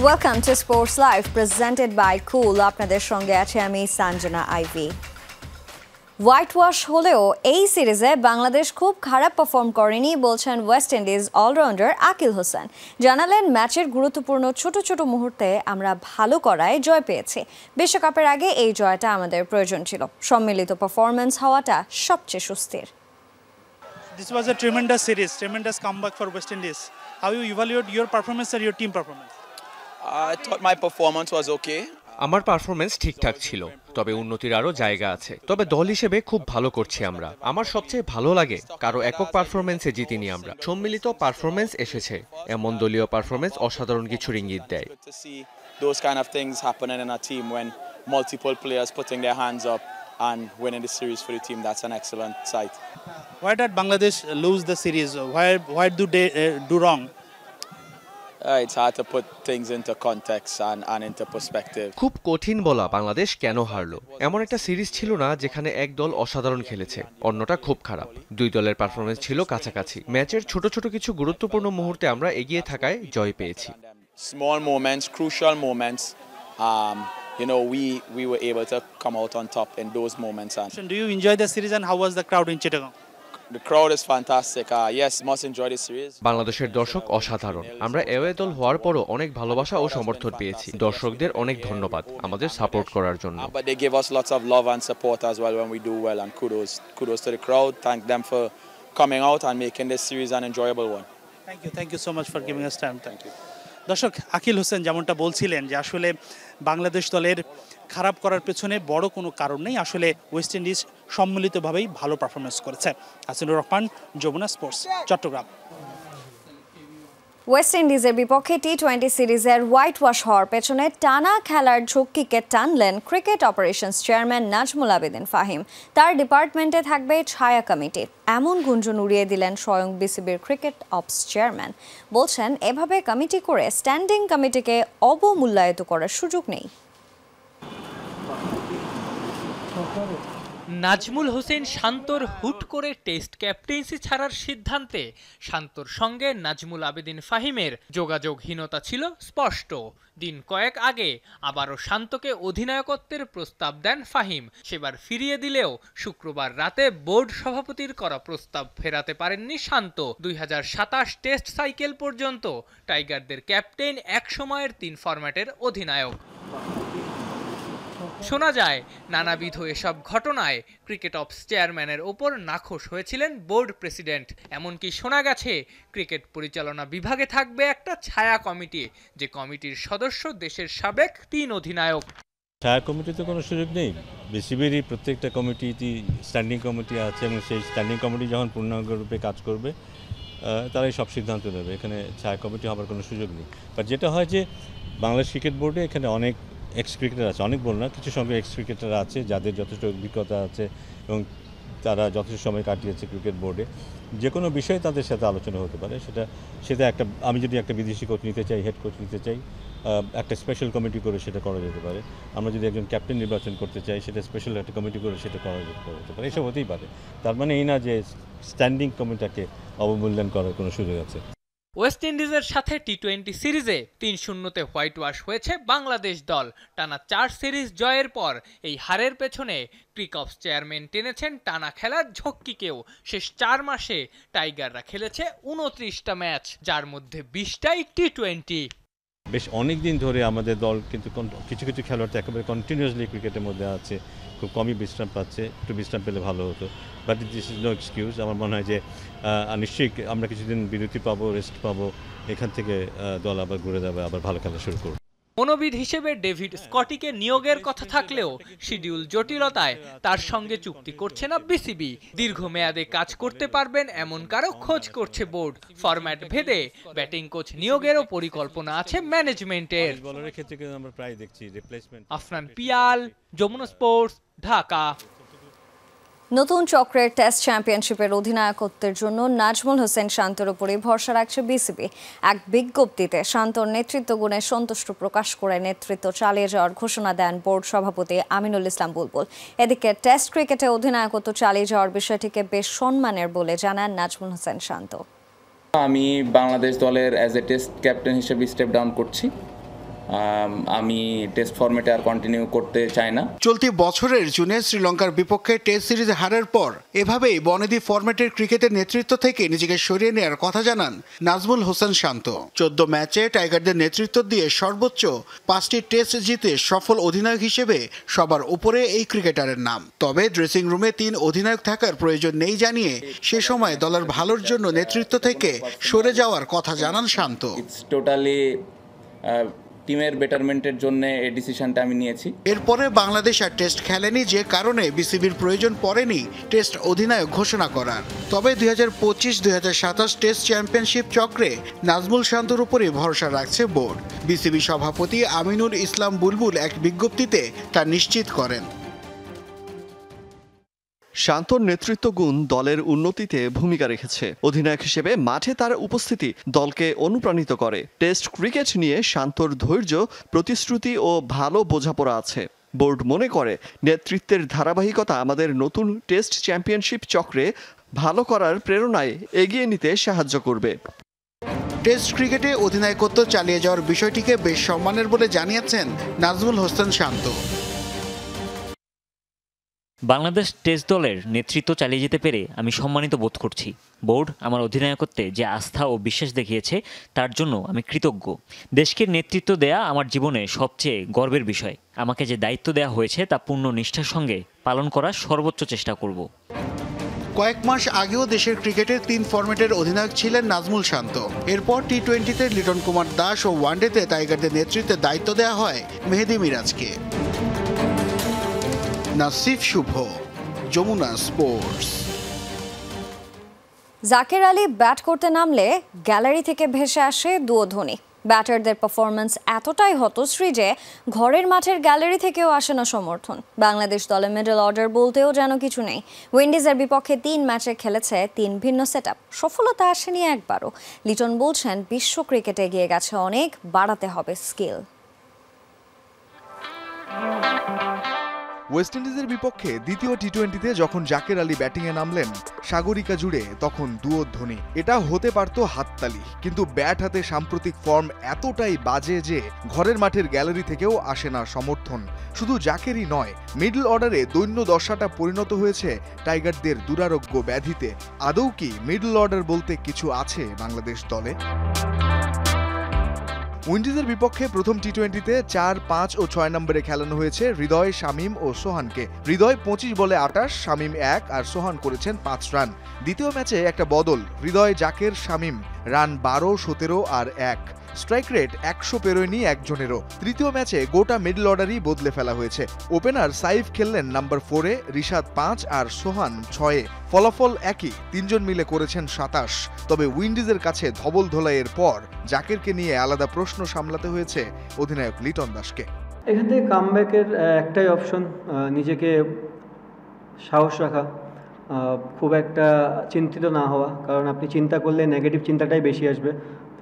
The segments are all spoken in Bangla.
Welcome to Sports Live presented by Cool. আপনাদের সঙ্গে আছে আমি সঞ্জনা আইভি। হোয়াইট ওয়াশ হলেও এই সিরিজে বাংলাদেশ খুব খারাপ পারফর্ম করেনি বলছেন West Indies allrounder Akeal Hosein. জানালেন ম্যাচের গুরুত্বপূর্ণ ছোট ছোট মুহূর্তে আমরা ভালো করায় জয় পেয়েছি। বিশ্বকাপের আগে এই জয়টা আমাদের প্রয়োজন ছিল। সম্মিলিত পারফরম্যান্স হওয়াটা সবচেয়ে সুস্থির। This was a tremendous series, tremendous comeback for West Indies. How you evaluate your performance or your team performance? I thought my performance was okay. আমার পারফরমেন্স ঠিকঠাক ছিল, তবে উন্নতির আরও জায়গা আছে। তবে দল হিসেবে খুব ভালো করছি আমরা। আমার সবচেয়ে ভালো লাগে কারো একক পারফরমেন্সে জিতিনি আমরা, সম্মিলিত পারফরমেন্স এসেছে। এমন দলীয় পারফরমেন্স অসাধারণ কিছুর ইঙ্গিত দেয়। Those kind of things happening in a team when multiple players putting their hands up and winning the series for the team, that's an excellent sight. Why did Bangladesh lose the series? Why do they do wrong? It's hard to put things into context and into perspective. খুব কঠিন বলা বাংলাদেশ কেন হারলো। এমন একটা সিরিজ ছিল না যেখানে এক দল অসাধারণ খেলেছে, অন্যটা খুব খারাপ। দুই দলের পারফরমেন্স ছিল কাছাকাছি। ম্যাচের ছোট ছোট কিছু গুরুত্বপূর্ণ মুহূর্তে আমরা এগিয়ে থাকায় জয় পেয়েছি। Small moments, crucial moments. We were able to come out on top in those moments. Do you enjoy the series and how was the crowd in Chittagong? The crowd is fantastic. Yes, must enjoy the series. বাংলাদেশের দর্শক অসাধারণ। আমরা অ্যাওয়ে দল হওয়ার পরও অনেক ভালোবাসা ও সমর্থন পেয়েছি। দর্শকদের অনেক ধন্যবাদ আমাদের সাপোর্ট করার জন্য। But they give us lots of love and support as well when we do well, and kudos to the crowd. Thank them for coming out and making this series an enjoyable one. Thank you so much for giving us time. Thank you. দর্শক, আকিল হোসেন যেমনটা বলছিলেন যে আসলে বাংলাদেশ দলের খারাপ করার পেছনে বড় কোনো কারণ নেই, আসলে ওয়েস্ট ইন্ডিজ সম্মিলিতভাবেই ভালো পারফরমেন্স করেছে। হাসিনুর রহমান, যমুনা স্পোর্টস, চট্টগ্রাম। ওয়েস্ট ইন্ডিজের বিপক্ষে টি-20 সিরিজের হোয়াইট ওয়াশ হওয়ার পেছনে টানা খেলার ঝক্কিকে টানলেন cricket operations chairman Nazmul Abedin Fahim. তার ডিপার্টমেন্টে থাকবে ছায়া কমিটি, এমন গুঞ্জন উড়িয়ে দিলেন স্বয়ং বিসিবির ক্রিকেট অপস চেয়ারম্যান। বলছেন এভাবে কমিটি করে স্ট্যান্ডিং কমিটিকে অবমূল্যায়িত করার সুযোগ নেই। নাজমুল হোসেন শান্তর হুট করে টেস্ট ক্যাপ্টেন্সি ছাড়ার সিদ্ধান্তে শান্তর সঙ্গে নাজমুল আবেদিন ফাহিমের যোগাযোগহীনতা ছিল স্পষ্ট। দিন কয়েক আগে আবারও শান্তকে অধিনায়কত্বের প্রস্তাব দেন ফাহিম। সেবার ফিরিয়ে দিলেও শুক্রবার রাতে বোর্ড সভাপতির করা প্রস্তাব ফেরাতে পারেননি শান্ত। 2027 টেস্ট সাইকেল পর্যন্ত টাইগারদের ক্যাপ্টেন, একসময়ের 3 ফরম্যাটের অধিনায়ক। শোনা যায় নানাবিধ এসব ঘটনায় ক্রিকেট অপস চেয়ারম্যানের ওপর নাখোশ হয়েছিলেন বোর্ড প্রেসিডেন্ট। এমনকি শোনা গেছে ক্রিকেট পরিচালনা বিভাগে থাকবে একটা ছায়া কমিটি, যে কমিটির সদস্য দেশের সাবেক 3 অধিনায়ক। ছায়া কমিটিতে কোনো সুযোগ নেই। বিসিবিরই প্রত্যেকটা কমিটিতে স্ট্যান্ডিং কমিটি আছে এবং সেই স্ট্যান্ডিং কমিটি যখন পূর্ণাঙ্গ রূপে কাজ করবে তারাই সব সিদ্ধান্ত নেবে। এখানে ছায়া কমিটি হবার কোনো সুযোগ নেই। বাট যেটা হয় যে বাংলাদেশ ক্রিকেট বোর্ডে এখানে অনেক এক্স ক্রিকেটার আছে, অনেক বল না, কিছু সংখ্যক এক্স ক্রিকেটার আছে যাদের যথেষ্ট অভিজ্ঞতা আছে এবং তারা যথেষ্ট সময় কাটিয়েছে ক্রিকেট বোর্ডে। যে কোনো বিষয়ে তাদের সাথে আলোচনা হতে পারে। সেটা একটা, আমি যদি একটা বিদেশি কোচ নিতে চাই, হেড কোচ নিতে চাই, একটা স্পেশাল কমিটি করে সেটা করা যেতে পারে। আমরা যদি একজন ক্যাপ্টেন নির্বাচন করতে চাই, সেটা স্পেশাল একটা কমিটি করে সেটা করা যেতে পারে। এসব হতেই পারে। তার মানে এই না যে স্ট্যান্ডিং কমিটিকে অবমূল্যায়ন করার কোনো সুযোগ আছে। ওয়েস্ট ইন্ডিজের সাথে টি-20 সিরিজে 3-0 হোয়াইট ওয়াশ হয়েছে বাংলাদেশ দল। টানা 4 সিরিজ জয়ের পর এই হারের পেছনে ক্রিকঅপস চেয়ারম্যান টেনেছেন টানা খেলার ঝক্কিকেও। শেষ 4 মাসে টাইগাররা খেলেছে 29টা ম্যাচ, যার মধ্যে 20টাই টি-20। বেশ অনেক দিন ধরে আমাদের দল কিন্তু কিছু কিছু খেলোয়াড় তো একেবারে কন্টিনিউয়াসলি ক্রিকেটের মধ্যে আছে, খুব কমই বিশ্রাম পাচ্ছে। একটু বিশ্রাম পেলে ভালো হতো, but this is no excuse. আমার মনে হয় যে নিশ্চয়ই আমরা কিছুদিন বিরতি পাবো, রেস্ট পাবো, এখান থেকে দল আবার ঘুরে যাবে, আবার ভালো খেলা শুরু করবে। মনোবিদ হিসেবে ডেভিড স্কটিকে নিয়োগের কথা থাকলেও শিডিউল জটিলতায় তার সঙ্গে চুক্তি করছে না বিসিবি। দীর্ঘমেয়াদে কাজ করতে পারবেন এমন কারো খোঁজ করছে বোর্ড। ফরম্যাট ভেদে ব্যাটিং কোচ নিয়োগেরও পরিকল্পনা আছে ম্যানেজমেন্টের। আফনান পিয়াল, যমুনা স্পোর্টস, ঢাকা। নতুন চক্রের টেস্ট চ্যাম্পিয়নশিপের অধিনায়কত্বের জন্য নাজমুল হোসেন শান্তর উপরই ভরসা রাখছে বিসিবি। এক বিজ্ঞপ্তিতে শান্তর নেতৃত্ব গুণে সন্তুষ্ট প্রকাশ করে নেতৃত্ব চালিয়ে যাওয়ার ঘোষণা দেন বোর্ড সভাপতি আমিনুল ইসলাম বুলবুল। এদিকে টেস্ট ক্রিকেটে অধিনায়কত্ব চালিয়ে যাওয়ার বিষয়টিকে বেশ সম্মানের বলে জানান নাজমুল হোসেন শান্ত। আমি বাংলাদেশ দলের অ্যাজ এ টেস্ট ক্যাপ্টেন হিসেবে স্টেপ ডাউন করছি। আমি টেস্ট ফরম্যাটে আর কন্টিনিউ করতে চাই না। চলতি বছরের জুনে শ্রীলঙ্কার বিপক্ষে টেস্ট সিরিজে হারের পর এভাবেই বনেদি ফরম্যাটের ক্রিকেটের নেতৃত্ব থেকে নিজেকে সরিয়ে নেওয়ার কথা জানান নাজমুল হোসেন শান্ত। 14 ম্যাচে টাইগারদের নেতৃত্ব দিয়ে সর্বোচ্চ 5টি টেস্ট জিতে সফল অধিনায়ক হিসেবে সবার উপরে এই ক্রিকেটারের নাম। তবে ড্রেসিং রুমে 3 অধিনায়ক থাকার প্রয়োজন নেই জানিয়ে সে সময় দলের ভালোর জন্য নেতৃত্ব থেকে সরে যাওয়ার কথা জানান শান্ত। টোটালি টিমের বেটারমেন্টের জন্য এই ডিসিশনটা আমি নিয়েছি। এরপরে বাংলাদেশ আর টেস্ট খেলেনি, যে কারণে বিসিবির প্রয়োজন পড়েনি টেস্ট অধিনায়ক ঘোষণা করার। তবে 2025-2027 টেস্ট চ্যাম্পিয়নশিপ চক্রে নাজমুল শান্তর উপরই ভরসা রাখছে বোর্ড। বিসিবি সভাপতি আমিনুল ইসলাম বুলবুল এক বিজ্ঞপ্তিতে তা নিশ্চিত করেন। শান্তর নেতৃত্ব গুণ দলের উন্নতিতে ভূমিকা রেখেছে। অধিনায়ক হিসেবে মাঠে তার উপস্থিতি দলকে অনুপ্রাণিত করে। টেস্ট ক্রিকেট নিয়ে শান্তর ধৈর্য, প্রতিশ্রুতি ও ভালো বোঝাপড়া আছে। বোর্ড মনে করে নেতৃত্বের ধারাবাহিকতা আমাদের নতুন টেস্ট চ্যাম্পিয়নশিপ চক্রে ভালো করার প্রেরণায় এগিয়ে নিতে সাহায্য করবে। টেস্ট ক্রিকেটে অধিনায়কত্ব চালিয়ে যাওয়ার বিষয়টিকে বেশ সম্মানের বলে জানিয়েছেন নাজমুল হোসেন শান্ত। বাংলাদেশ টেস্ট দলের নেতৃত্ব চালিয়ে যেতে পেরে আমি সম্মানিত বোধ করছি। বোর্ড আমার অধিনায়কত্বে যে আস্থা ও বিশ্বাস দেখিয়েছে তার জন্য আমি কৃতজ্ঞ। দেশকে নেতৃত্ব দেয়া আমার জীবনে সবচেয়ে গর্বের বিষয়। আমাকে যে দায়িত্ব দেওয়া হয়েছে তা পূর্ণ নিষ্ঠার সঙ্গে পালন করার সর্বোচ্চ চেষ্টা করব। কয়েক মাস আগেও দেশের ক্রিকেটের 3 ফরম্যাটের অধিনায়ক ছিলেন নাজমুল শান্ত। এরপর টি-20তে লিটন কুমার দাস ও ওয়ানডেতে টাইগারদের নেতৃত্বে দায়িত্ব দেওয়া হয় মেহেদী মিরাজকে। নাসিফ শুভ, যমুনা স্পোর্টস। জাকের আলী ব্যাট করতে নামলে গ্যালারি থেকে ভেসে আসে দুয়োধ্বনি। ব্যাটারদের পারফরম্যান্স এতটাই হতশ্রী যে ঘরের মাঠের গ্যালারি থেকেও আসে না সমর্থন। বাংলাদেশ দলে মিডল অর্ডার বলতেও যেন কিছু নেই। উইন্ডিজের বিপক্ষে 3 ম্যাচে খেলেছে 3 ভিন্ন সেটআপ, সফলতা আসেনি একবারও। লিটন বলছেন বিশ্ব ক্রিকেটে এগিয়ে গেছে অনেক, বাড়াতে হবে স্কিল। ওয়েস্ট ইন্ডিজের বিপক্ষে দ্বিতীয় টি-20তে যখন জাকের আলী ব্যাটিংয়ে নামলেন সাগরিকা জুড়ে, তখন দুয়োধ্বনি। এটা হতে পারত হাততালি, কিন্তু ব্যাট হাতে সাম্প্রতিক ফর্ম এতটাই বাজে যে ঘরের মাঠের গ্যালারি থেকেও আসে না সমর্থন। শুধু জাকেরই নয়, মিডল অর্ডারে দৈন্য দশাটা পরিণত হয়েছে টাইগারদের দুরারোগ্য ব্যাধিতে। আদৌ কি মিডল অর্ডার বলতে কিছু আছে বাংলাদেশ দলে? উইন্ডিজের বিপক্ষে প্রথম টি-20তে 4, 5 ও 6 নম্বরে খেলানো হয়েছে হৃদয়, শামীম ও সোহানকে। হৃদয় 25 বলে 28, শামীম 1 আর সোহান করেছেন 5 রান। দ্বিতীয় ম্যাচে একটা বদল, হৃদয়, জাকের, শামীম, রান 12, 17 আর 1। Strike rate 100 পেরোয়নি একজনেরও। তৃতীয় ম্যাচে গোটা মিডল অর্ডারই বদলে ফেলা হয়েছে। ওপেনার সাইফ খেললেন নাম্বার 4-এ, রিশাদ 5 আর সোহান 6-এ। ফলাফল একই, 3 জন মিলে করেছেন 27। তবে উইন্ডিজের কাছে ধবল ধোলাইয়ের পর জাকেরকে নিয়ে আলাদা প্রশ্ন সামলাতে হয়েছে অধিনায়ক লিটন দাসকে। এখান থেকে কামব্যাকের একটাই অপশন, নিজেকে সাহস রাখা, খুব একটা চিন্তিত না হওয়া। কারণ আপনি চিন্তা করলে নেগেটিভ চিন্তাটাই বেশি আসবে,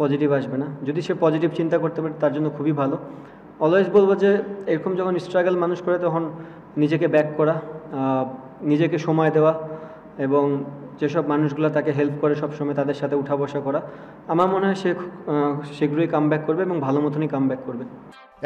পজিটিভ আসবে না। যদি সে পজিটিভ চিন্তা করতে পারে তার জন্য খুবই ভালো। অলওয়েজ বলবো যে এরকম যখন স্ট্রাগল মানুষ করে তখন নিজেকে ব্যাক করা, নিজেকে সময় দেওয়া এবং যেসব মানুষগুলো তাকে হেল্প করে সবসময় তাদের সাথে উঠা বসা করা। আমার মনে হয় সে শীঘ্রই কামব্যাক করবে এবং ভালো মতনই কামব্যাক করবে।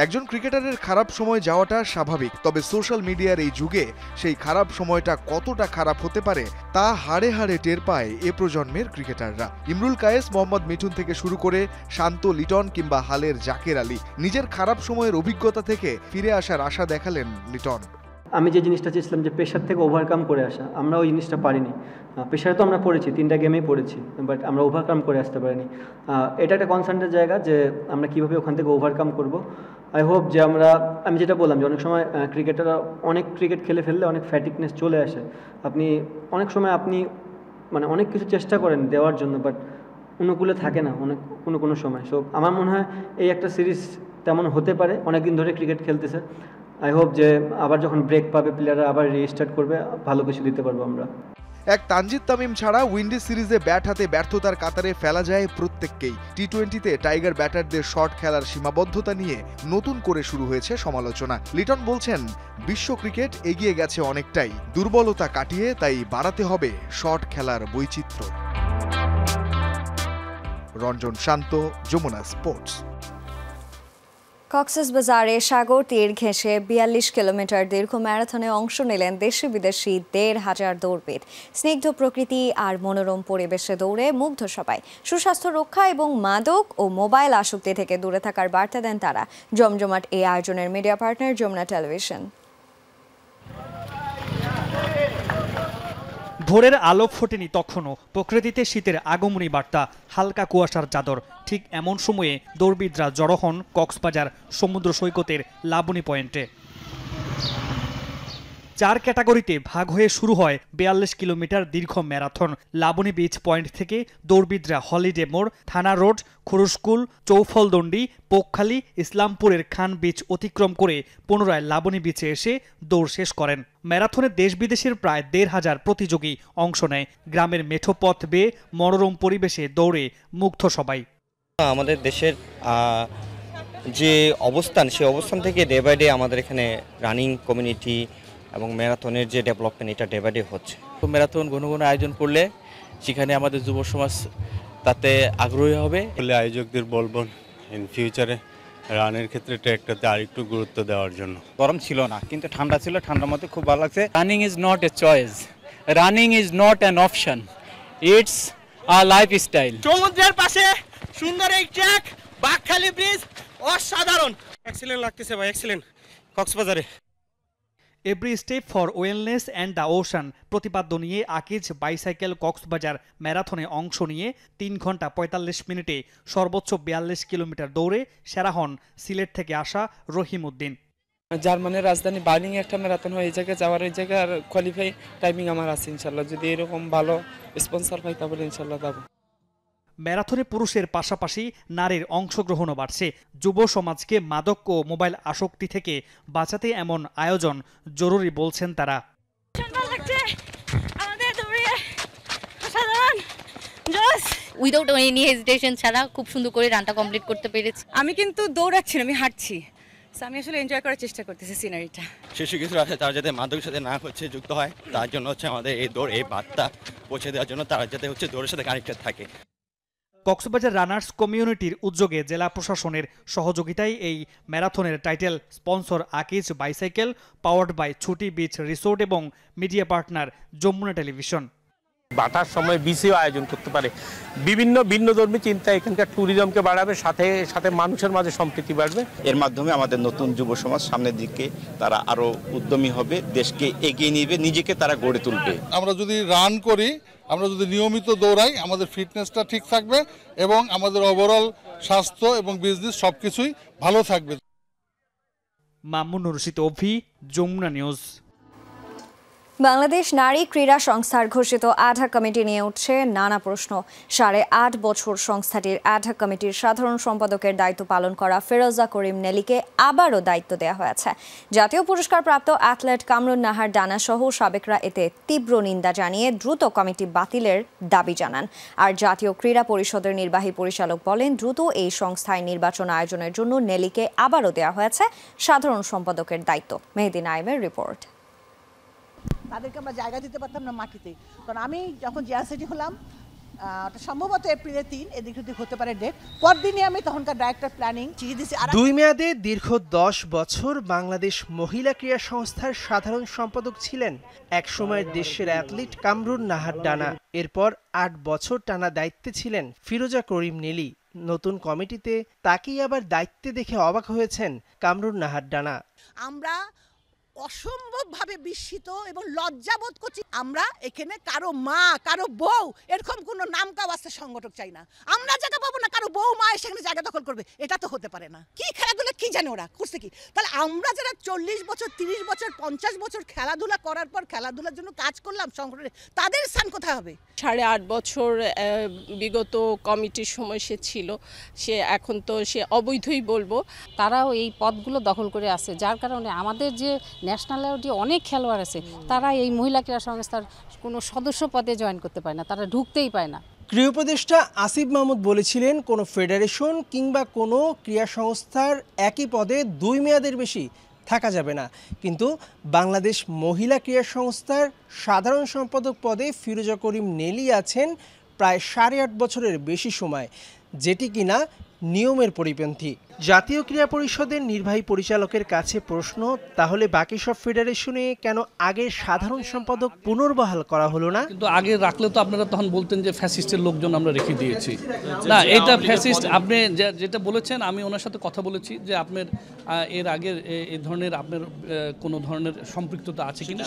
একজন ক্রিকেটারের খারাপ সময় যাওয়াটা স্বাভাবিক, তবে সোশ্যাল মিডিয়ার এই যুগে সেই খারাপ সময়টা কতটা খারাপ হতে পারে তা হাড়ে হাড়ে টের পায় এ প্রজন্মের ক্রিকেটাররা। ইমরুল কায়েস, মোহাম্মদ মিঠুন থেকে শুরু করে শান্ত, লিটন কিংবা হালের জাকের আলী, নিজের খারাপ সময়ের অভিজ্ঞতা থেকে ফিরে আসার আশা দেখালেন লিটন। আমি যে জিনিসটা চেয়েছিলাম যে প্রেশার থেকে ওভারকাম করে আসা, আমরা ওই জিনিসটা পারিনি। প্রেশারে তো আমরা পড়েছি, 3টা গেমেই পড়েছি, বাট আমরা ওভারকাম করে আসতে পারিনি। এটা একটা কনসার্নের জায়গা যে আমরা কীভাবে ওখান থেকে ওভারকাম করব। আই হোপ যে আমি যেটা বললাম যে অনেক সময় ক্রিকেটাররা অনেক ক্রিকেট খেলে ফেললে অনেক ফ্যাটিকনেস চলে আসে। আপনি অনেক সময় অনেক কিছু চেষ্টা করেন দেওয়ার জন্য, বাট অনুকূলে থাকে না কোনো সময়। সো আমার মনে হয় এই একটা সিরিজ তেমন হতে পারে। অনেকদিন ধরে ক্রিকেট খেলতেছে, আই হোপ যে আবার যখন ব্রেক পাবে প্লেয়াররা আবার রিস্টার্ট করবে, ভালো কিছু দিতে পারবো আমরা। এক তানজিদ তামিম ছাড়া উইন্ডিজ সিরিজে ব্যাট হাতে ব্যর্থতার কাতারে ফেলা যায় প্রত্যেককেই। টি-20তে টাইগার ব্যাটারদের শর্ট খেলার সীমাবদ্ধতা নিয়ে নতুন করে শুরু হয়েছে সমালোচনা। লিটন বলছেন বিশ্ব ক্রিকেট এগিয়ে গেছে অনেকটাই, দুর্বলতা কাটিয়ে তাই বাড়াতে হবে শর্ট খেলার বৈচিত্র্য। রঞ্জন শান্ত, যমুনা স্পোর্টস। কক্সবাজারে সাগর তীর ঘেঁষে ৪২ কিলোমিটার দীর্ঘ ম্যারাথনে অংশ নিলেন দেশি বিদেশি ১,৫০০ দৌড়বিদ। স্নিগ্ধ প্রকৃতি আর মনোরম পরিবেশে দৌড়ে মুগ্ধ সবাই। সুস্বাস্থ্য রক্ষা এবং মাদক ও মোবাইল আসক্তি থেকে দূরে থাকার বার্তা দেন তারা। জমজমাট এই আয়োজনের মিডিয়া পার্টনার যমুনা টেলিভিশন। ভোরের আলো ফোটেনি তখনও, প্রকৃতিতে শীতের আগমনী বার্তা, হালকা কুয়াশার চাদর। ঠিক এমন সময়ে দৌড়বিদরা জড়ো হন কক্সবাজার সমুদ্র সৈকতের লাবণী পয়েন্টে। 4 ক্যাটাগরিতে ভাগ হয়ে শুরু হয় ৪২ কিলোমিটার দীর্ঘ ম্যারাথন। লাবণী বিচ পয়েন্ট থেকে দৌড়বিদরা হলিডে মোড়, থানা রোড, খুরুশকুল, চৌফলদণ্ডি, পোকখালী, ইসলামপুরের খান বিচ অতিক্রম করে পুনরায় লাবণী বিচে এসে দৌড় শেষ করেন। ম্যারাথনে দেশ বিদেশের প্রায় ১,৫০০ প্রতিযোগী অংশ নেয়। গ্রামের মেঠো পথ বেয়ে মনোরম পরিবেশে দৌড়ে মুগ্ধ সবাই। আমাদের দেশের যে অবস্থান, সেই অবস্থান থেকে ডে বাই ডে আমাদের এখানে রানিং কমিউনিটি এবং ম্যারাথনের যে ডেভেলপমেন্ট, এটা ডে বাই ডে হচ্ছে। তো ম্যারাথন ঘন ঘন আয়োজন করলে সেখানে আমাদের যুব সমাজ তাতে আগ্রহী হবে। আয়োজকদের বলবো ইন ফিউচারে রানের ক্ষেত্রে ট্র্যাকটাতে আরেকটু গুরুত্ব দেওয়ার জন্য। গরম ছিল না, কিন্তু ঠান্ডা ছিল, ঠান্ডার মধ্যে খুব ভালো লাগছে। Running is not a choice, running is not an option, it's a lifestyle. সমুদ্রের পাশে সুন্দর এই ট্র্যাক, বাকখালী ব্রিজ অসাধারণ, এক্সিলেন্ট লাগতেছে ভাই, এক্সিলেন্ট কক্সবাজারে। Every step for wellness and the ocean প্রতিপাদ্য নিয়ে আকিজ বাইসাইকেল কক্সবাজার ম্যারাথনে অংশ নিয়ে 3 ঘন্টা ৪৫ মিনিটে সর্বোচ্চ ৪২ কিলোমিটার দৌড়ে সেরা হন সিলেট থেকে আসা রহিম উদ্দিন। জার্মানির রাজধানী বার্লিং একটা ম্যারাথন হয়, এই জায়গায় যাওয়ার, এই জায়গায় কোয়ালিফাই টাইমিং আমার আছে ইনশাল্লাহ। যদি এরকম ভালো স্পন্সর পাই তাহলে ইনশাল্লাহ যাবো। ম্যারাথনে পুরুষের পাশাপাশি নারীর অংশগ্রহণও বাড়ছে। যুব সমাজকে মাদক ও মোবাইল আসক্তি থেকে বাঁচাতে এমন আয়োজন জরুরি বলছেন তারা। উইদাউট এনি হেজিটেশন ছাড়া খুব সুন্দর করে রানটা কমপ্লিট করতে পেরেছি। আমি কিন্তু দৌড়াচ্ছি না, আমি হাঁটছি। আমি আসলে এনজয় করার চেষ্টা করতেছি সিনারিটা। শিশু কিছু আছে তারা যাতে মাদকের সাথে না যুক্ত হয়, তার জন্য আমাদের এই দৌড়, এই বার্তা পৌঁছে দেওয়ার জন্য তারা যাতে দৌড়ের সাথে কানেক্টেড থাকে। কক্সবাজার রানার্স কমিউনিটির উদ্যোগে জেলা প্রশাসনের সহযোগিতায় এই ম্যারাথনের title sponsor Akij bicycle, powered by Chuti beach resort এবং মিডিয়া পার্টনার যমুনা টেলিভিশন। বাটার সময় বিসিও আয়োজন করতে পারে, বিভিন্ন ভিন্নধর্মী চিন্তা এখানকার ট্যুরিজমকে বাড়াবে, সাথে সাথে মানুষের মাঝে সম্প্রীতি বাড়বে। এর মাধ্যমে আমাদের নতুন যুব সমাজ সামনের দিকে তারা আরো উদ্যমী হবে, দেশকে এগিয়ে নিবে, নিজেকে তারা গড়ে তুলবে। আমরা যদি রান করি, আমরা যদি নিয়মিত দৌড়াই, আমাদের ফিটনেসটা ঠিক থাকবে এবং আমাদের ওভারঅল স্বাস্থ্য এবং বিজনেস সবকিছুই ভালো থাকবে। মামুন রশিদ অভি, যমুনা নিউজ। বাংলাদেশ নারী ক্রীড়া সংস্থার ঘোষিত অ্যাডহক কমিটি নিয়ে উঠছে নানা প্রশ্ন। 8.5 বছর সংস্থাটির অ্যাডহক কমিটির সাধারণ সম্পাদকের দায়িত্ব পালন করা ফিরোজা করিম নেলিকে আবারও দায়িত্ব দেওয়া হয়েছে। জাতীয় পুরস্কারপ্রাপ্ত অ্যাথলেট কামরুন নাহার ডানা সহ সাবেকরা এতে তীব্র নিন্দা জানিয়ে দ্রুত কমিটি বাতিলের দাবি জানান। আর জাতীয় ক্রীড়া পরিষদের নির্বাহী পরিচালক বলেন, দ্রুত এই সংস্থায় নির্বাচন আয়োজনের জন্য নেলিকে আবারও দেওয়া হয়েছে সাধারণ সম্পাদকের দায়িত্ব। মেহেদি নাইমের রিপোর্ট। তাদেরকে আমরা জায়গা দিতে পারতাম না মাটিতে, কারণ আমি যখন জিআরসিটি হলাম সম্ভবত এপ্রিলের 3 এদিক ওদিক হতে পারে ডেট, পরদিনই আমি তখনকার ডাইরেক্টর প্ল্যানিং চিঠি দিয়েছি। 2 মেয়াদে দীর্ঘ 10 বছর বাংলাদেশ মহিলা ক্রীড়া সংস্থার সাধারণ সম্পাদক ছিলেন একসময়ের দেশের অ্যাথলিট কামরুন নাহার ডানা। এরপর 8 বছর টানা দায়িত্বে ছিলেন ফিরোজা করিম নেলি। নতুন কমিটিতে তাকেই আবার দায়িত্বে দেখে অবাক হয়েছেন কামরুন নাহার ডানা। আমরা অসম্ভবভাবে বিস্মিত এবং লজ্জাবোধ করছি। আমরা এখানে কারো মা, কারো বউ, এরকম কোনো নাম কাওয়াস্তে সংগঠক চাই না। আমরা জায়গা পাবো না, কারো বউ মা সেখানে জায়গা দখল করবে, এটা তো হতে পারে না। কি খেলাধুলা কি জানে ওরা করছে কি? তাহলে আমরা যারা 40 বছর, 30 বছর, 50 বছর খেলাধুলা করার পর খেলাধুলার জন্য কাজ করলাম সংগঠনে, তাদের স্থান কোথায় হবে? 8.5 বছর বিগত কমিটির সময় সে ছিল, সে এখন তো সে অবৈধই বলবো। তারাও এই পদগুলো দখল করে আছে, যার কারণে আমাদের যে ন্যাশনাল লেভেলে অনেক খেলোয়াড় আছে, তারা এই মহিলা ক্রীড়া সংস্থার কোনো সদস্য পদে জয়েন করতে পারে না, তারা ঢুকতেই পায় না। ক্রীড়া উপদেষ্টা আসিফ মাহমুদ বলেছিলেন, কোনো ফেডারেশন কিংবা কোনো ক্রীড়া সংস্থার একই পদে 2 মেয়াদের বেশি থাকা যাবে না। কিন্তু বাংলাদেশ মহিলা ক্রীড়া সংস্থার সাধারণ সম্পাদক পদে ফিরোজা করিম নেলি আছেন প্রায় 8.5 বছরের বেশি সময়। যেটি কিনা নিয়মের পরিপন্থী। জাতীয় ক্রীড়া পরিষদের নির্বাহী পরিচালকের কাছে প্রশ্ন, তাহলে বাকি সব ফেডারেশনে কেন আগে সাধারণ সম্পাদক পুনর্বহাল করা হলো না? কিন্তু আগে রাখলে তো আপনারা তখন বলতেন যে ফ্যাসিস্টের লোকজন আমরা রেখে দিয়েছি। না, এটা ফ্যাসিস্ট। আপনি যেটা বলেছেন, আমি ওনার সাথে কথা বলেছি যে আপনার এর আগের এই ধরনের আপনার কোনো ধরনের সম্পৃক্ততা আছে কিনা।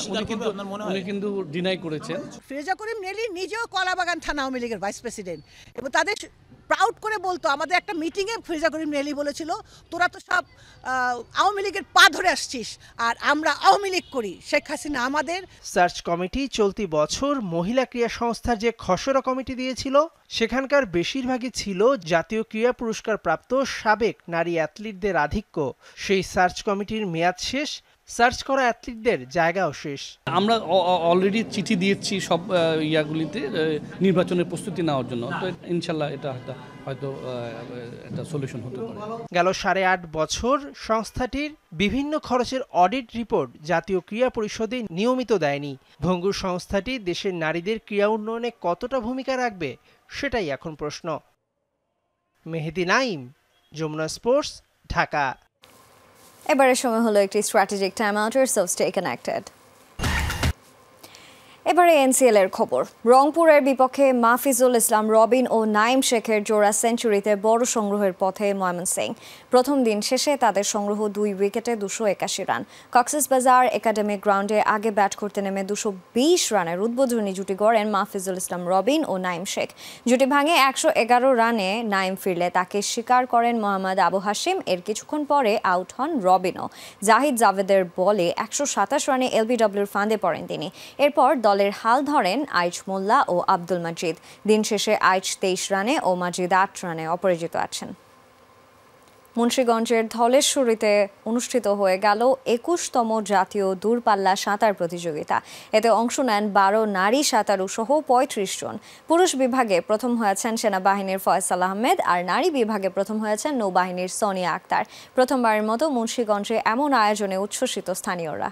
উনি কিন্তু ডিনাই করেছেন। ফিরোজা করিম নেলি নিজেও কলাবাগান থানা আওয়ামী লীগের ভাইস প্রেসিডেন্ট, এবং তাদের প্রাউড করে বলতো, আমাদের একটা মিটিংয়ে ফিরোজা করিম নেলি বলেছিল, তোরা তো সব আওয়ামী লীগের পা ধরে আসছিস, আর আমরা আওয়ামী লীগ করি, শেখ হাসিনা আমাদের। সার্চ কমিটি চলতি বছর মহিলা ক্রীড়া সংস্থার যে খসড়া কমিটি দিয়েছিল, সেখানকার বেশিরভাগই ছিল জাতীয় ক্রীড়া পুরস্কার প্রাপ্ত সাবেক নারী অ্যাথলিটদের আধিক্য। সেই সার্চ কমিটির মেয়াদ শেষ, সার্চ করা অ্যাথলিটদের জায়গাও শেষ। আমরা অলরেডি চিঠি দিয়েছি সব ইয়াগুলিতে নির্বাচনের প্রস্তুতি নেওয়ার জন্য, তো ইনশাল্লাহ এটা হয়তো একটা সলিউশন হতে পারে। গেল 8.5 বছর সংস্থাটির বিভিন্ন খরচের অডিট রিপোর্ট জাতীয় ক্রীড়া পরিষদে নিয়মিত দেয়নি। ভঙ্গুর সংস্থাটি দেশের নারীদের ক্রীড়া উন্নয়নে কতটা ভূমিকা রাখবে, সেটাই এখন প্রশ্ন। মেহেদি নাইম, যমুনা স্পোর্টস, ঢাকা। এবারে সময় হলো একটি স্ট্র্যাটেজিক টাইম আউটের, সো স্টে কানেক্টেড। এবারে এনসিএল এর খবর। রংপুরের বিপক্ষে মাহফিজুল ইসলাম রবিন ও নাইম শেখের জোড়া সেঞ্চুরিতে বড় সংগ্রহের পথে ময়মনসিংহ। প্রথম দিন শেষে তাদের সংগ্রহ 2 উইকেটে 281 রান। কক্সবাজার একাডেমিক গ্রাউন্ডে আগে ব্যাট করতে নেমে 220 রানের উদ্বোধনী জুটি গড়েন মাহফিজুল ইসলাম রবিন ও নাইম শেখ। জুটি ভাঙে 111 রানে নাইম ফিরলে তাকে শিকার করেন মোহাম্মদ আবু হাশিম। এর কিছুক্ষণ পরে আউট হন রবিনও। জাহিদ জাভেদের বলে 127 রানে এলবিডব্লিউর ফাঁদে পড়েন তিনি। এরপর দলের হাল ধরেন আইচ মোল্লা ও আব্দুল মজিদ। দিন শেষে আইচ 23 রানে ও মজিদ 8 রানে অপরাজিত আছেন। মুন্সিগঞ্জের ধলেশ্বরীতে অনুষ্ঠিত হয়ে গেল 21তম জাতীয় দূরপাল্লা সাঁতার প্রতিযোগিতা। এতে অংশ নেন 12 নারী সাঁতারু সহ 35 জন। পুরুষ বিভাগে প্রথম হয়েছেন সেনাবাহিনীর ফয়সাল আহমেদ, আর নারী বিভাগে প্রথম হয়েছেন নৌবাহিনীর সোনিয়া আক্তার। প্রথমবারের মতো মুন্সিগঞ্জে এমন আয়োজনে উচ্ছ্বসিত স্থানীয়রা।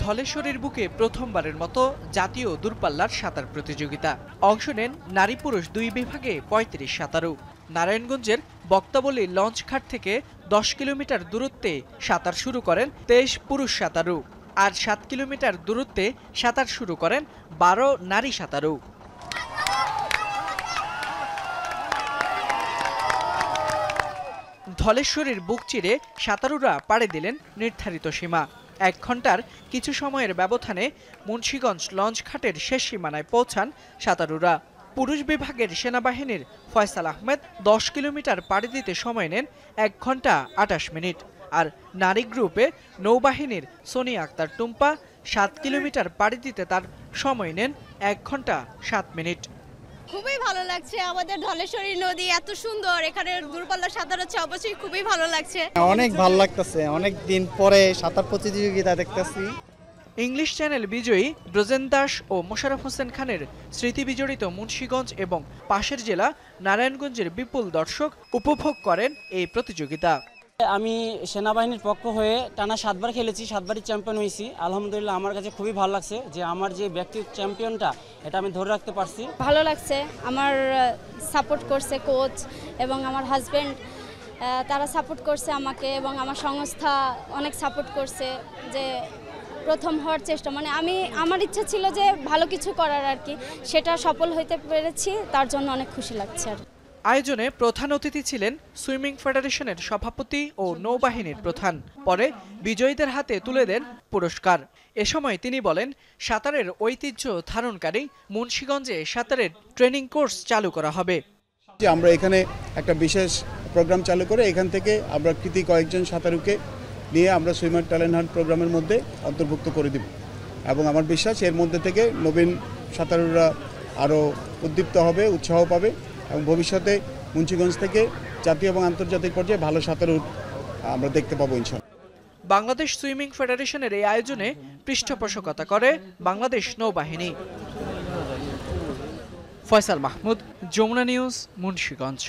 ধলেশ্বরীর বুকে প্রথমবারের মতো জাতীয় দূরপাল্লার সাঁতার প্রতিযোগিতা। অংশ নেন নারী পুরুষ 2 বিভাগে 35 সাঁতারু। নারায়ণগঞ্জের বক্তাবলী লঞ্চঘাট থেকে 10 কিলোমিটার দূরত্বে সাঁতার শুরু করেন 23 পুরুষ সাঁতারু, আর 7 কিলোমিটার দূরত্বে সাঁতার শুরু করেন 12 নারী সাঁতারু। ধলেশ্বরীর বুক চিরে সাঁতারুরা পাড়ি দিলেন নির্ধারিত সীমা। 1 ঘন্টার কিছু সময়ের ব্যবধানে মুন্সিগঞ্জ লঞ্চঘাটের শেষ সীমানায় পৌঁছান সাঁতারুরা। পুরুষ বিভাগের সেনাবাহিনীর ফয়সাল আহমেদ 10 কিলোমিটার পাড়ি দিতে সময় নেন 1 ঘন্টা 28 মিনিট, আর নারী গ্রুপে নৌবাহিনীর সোনিয়া আক্তার টুম্পা 7 কিলোমিটার পাড়ি দিতে তার সময় নেন 1 ঘন্টা 7 মিনিট। খুবই ভালো লাগছে, আমাদের ধলেশ্বরী নদী এত সুন্দর, এখানে দূরপাল্লা সাঁতার হচ্ছে, অবশ্যই খুবই ভালো লাগছে। অনেক ভালো লাগতেছে, অনেক দিন পরে সাঁতার প্রতিযোগিতা দেখতেছি। ইংলিশ চ্যানেল বিজয়ী ব্রজেন দাস ও মোশাররফ হোসেন খানের স্মৃতি বিজড়িত মুন্সিগঞ্জ এবং পাশের জেলা নারায়ণগঞ্জের বিপুল দর্শক উপভোগ করেন এই প্রতিযোগিতা। আমি সেনাবাহিনীর পক্ষ হয়ে টানা 7 বার খেলেছি, 7 বারই চ্যাম্পিয়ন হয়েছি। আলহামদুলিল্লাহ আমার কাছে খুবই ভালো লাগছে যে আমার যে ব্যক্তিগত চ্যাম্পিয়নটা এটা আমি ধরে রাখতে পারছি। ভালো লাগছে, আমার সাপোর্ট করছে কোচ এবং আমার হাজব্যান্ড, তারা সাপোর্ট করছে আমাকে, এবং আমার সংস্থা অনেক সাপোর্ট করছে যে প্রথম হওয়ার চেষ্টা, মানে আমার ইচ্ছা ছিল যে ভালো কিছু করার আর কি, সেটা সফল হইতে পেরেছি, তার জন্য অনেক খুশি লাগছে। আর আয়োজনে প্রধান অতিথি ছিলেন সুইমিং ফেডারেশনের সভাপতি ও নৌবাহিনীর প্রধান। পরে বিজয়ীদের হাতে তুলে দেন পুরস্কার। এ সময় তিনি বলেন, সাঁতারের ঐতিহ্য ধারণকারী মুন্সিগঞ্জে সাঁতারের ট্রেনিং কোর্স চালু করা হবে। আমরা এখানে একটা বিশেষ প্রোগ্রাম চালু করে এখান থেকে আমরা কৃতি কয়েকজন সাঁতারুকে নিয়ে আমরা সুইমার ট্যালেন্ট হান্ট প্রোগ্রামের মধ্যে অন্তর্ভুক্ত করে দিব, এবং আমার বিশ্বাস এর মধ্যে থেকে নবীন সাঁতারুরা আরও উদ্দীপ্ত হবে, উৎসাহ পাবে, এবং ভবিষ্যতে মুন্সিগঞ্জ থেকে জাতীয় এবং আন্তর্জাতিক পর্যায়ে ভালো সাঁতারু আমরা দেখতে পাবো ইনশাআল্লাহ। বাংলাদেশ সুইমিং ফেডারেশনের এই আয়োজনে পৃষ্ঠপোষকতা করে বাংলাদেশ নৌবাহিনী। ফয়সাল মাহমুদ, যমুনা নিউজ, মুন্সিগঞ্জ।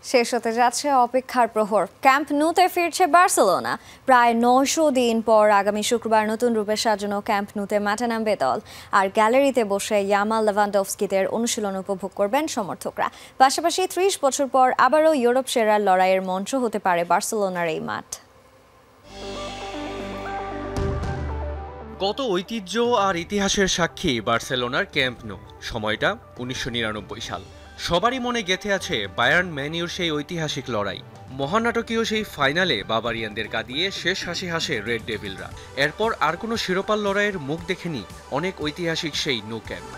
শেষ হতে যাচ্ছে অপেক্ষার প্রহর। ক্যাম্প নুতে ফিরছে বার্সেলোনা। প্রায় 900 দিন পর আগামী শুক্রবার নতুন রূপে সাজানো ক্যাম্প নুতে মাঠে নামবে দল। আর গ্যালারিতে বসে ইয়ামাল লেভানডফস্কিদের অনুশীলন উপভোগ করবেন সমর্থকরা। পাশাপাশি 30 বছর পর আবারও ইউরোপ সেরার লড়াইয়ের মঞ্চ হতে পারে বার্সেলোনার এই মাঠ। কত ঐতিহ্য আর ইতিহাসের সাক্ষী বার্সেলোনার ক্যাম্প নো। সময়টা 1999 সাল। সবারই মনে গেঁথে আছে বায়ার্ন ম্যানিউর সেই ঐতিহাসিক লড়াই। মহানাটকীয় সেই ফাইনালে বাভারিয়ানদের কাঁদিয়ে শেষ হাসি হাসে রেড ডেভিলরা। এরপর আর কোনো শিরোপার লড়াইয়ের মুখ দেখেনি অনেক ঐতিহাসিক সেই নো ক্যাম্প।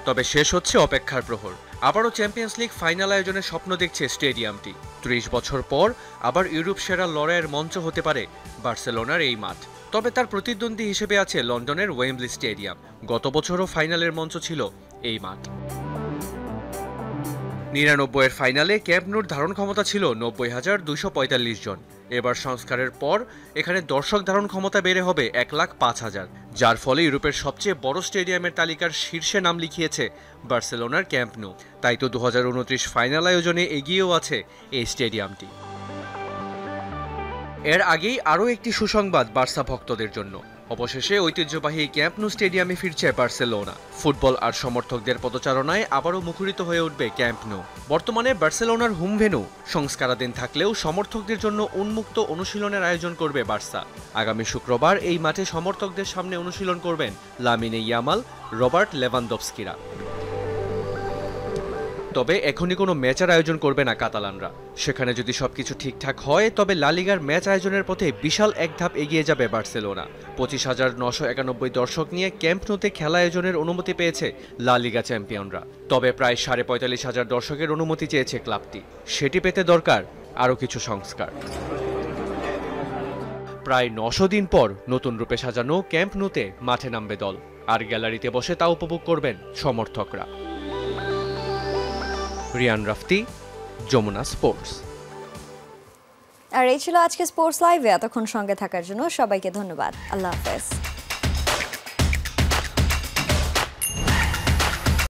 তবে শেষ হচ্ছে অপেক্ষার প্রহর। আবারও চ্যাম্পিয়ন্স লিগ ফাইনাল আয়োজনের স্বপ্ন দেখছে স্টেডিয়ামটি। 30 বছর পর আবার ইউরোপ সেরা লড়াইয়ের মঞ্চ হতে পারে বার্সেলোনার এই মাঠ। তবে তার প্রতিদ্বন্দ্বী হিসেবে আছে লন্ডনের ওয়েম্বলি স্টেডিয়াম। গত বছরও ফাইনালের মঞ্চ ছিল এই মাঠ। 99 এর ফাইনালে ক্যাম্প নুর ধারণ ক্ষমতা ছিল 90,245 জন। এবার সংস্কারের পর এখানে দর্শক ধারণ ক্ষমতা বেড়ে হবে 1,05,000, যার ফলে ইউরোপের সবচেয়ে বড় স্টেডিয়ামের তালিকার শীর্ষে নাম লিখিয়েছে বার্সেলোনার ক্যাম্প নো। তাই তো 2029 ফাইনাল আয়োজনে এগিয়েও আছে এই স্টেডিয়ামটি। এর আগেই আরও একটি সুসংবাদ বার্সা ভক্তদের জন্য। অবশেষে ঐতিহ্যবাহী ক্যাম্প নো স্টেডিয়ামে ফিরছে বার্সেলোনা। ফুটবল আর সমর্থকদের পদচারণায় আবারও মুখরিত হয়ে উঠবে ক্যাম্প নো। বর্তমানে বার্সেলোনার হোম ভেন্যু সংস্কারাধীন থাকলেও সমর্থকদের জন্য উন্মুক্ত অনুশীলনের আয়োজন করবে বার্সা। আগামী শুক্রবার এই মাঠে সমর্থকদের সামনে অনুশীলন করবেন লামিনে ইয়ামাল, রবার্ট লেভানডফস্কিরা। তবে এখনই কোনো ম্যাচের আয়োজন করবে না কাতালানরা। সেখানে যদি সবকিছু ঠিকঠাক হয় তবে লা লিগার ম্যাচ আয়োজনের পথে বিশাল এক ধাপ এগিয়ে যাবে বার্সেলোনা। 25,991 দর্শক নিয়ে ক্যাম্প নোতে খেলা আয়োজনের অনুমতি পেয়েছে লা লিগা চ্যাম্পিয়নরা। তবে প্রায় 45,500 দর্শকের অনুমতি চেয়েছে ক্লাবটি। সেটি পেতে দরকার আরও কিছু সংস্কার। প্রায় 900 দিন পর নতুন রূপে সাজানো ক্যাম্প নোতে মাঠে নামবে দল। আর গ্যালারিতে বসে তা উপভোগ করবেন সমর্থকরা। রিয়ান রাফতি, যমুনা স্পোর্টস। আর এই ছিল আজকে স্পোর্টস লাইভে। এতক্ষণ সঙ্গে থাকার জন্য সবাইকে ধন্যবাদ। আল্লাহ হাফেজ।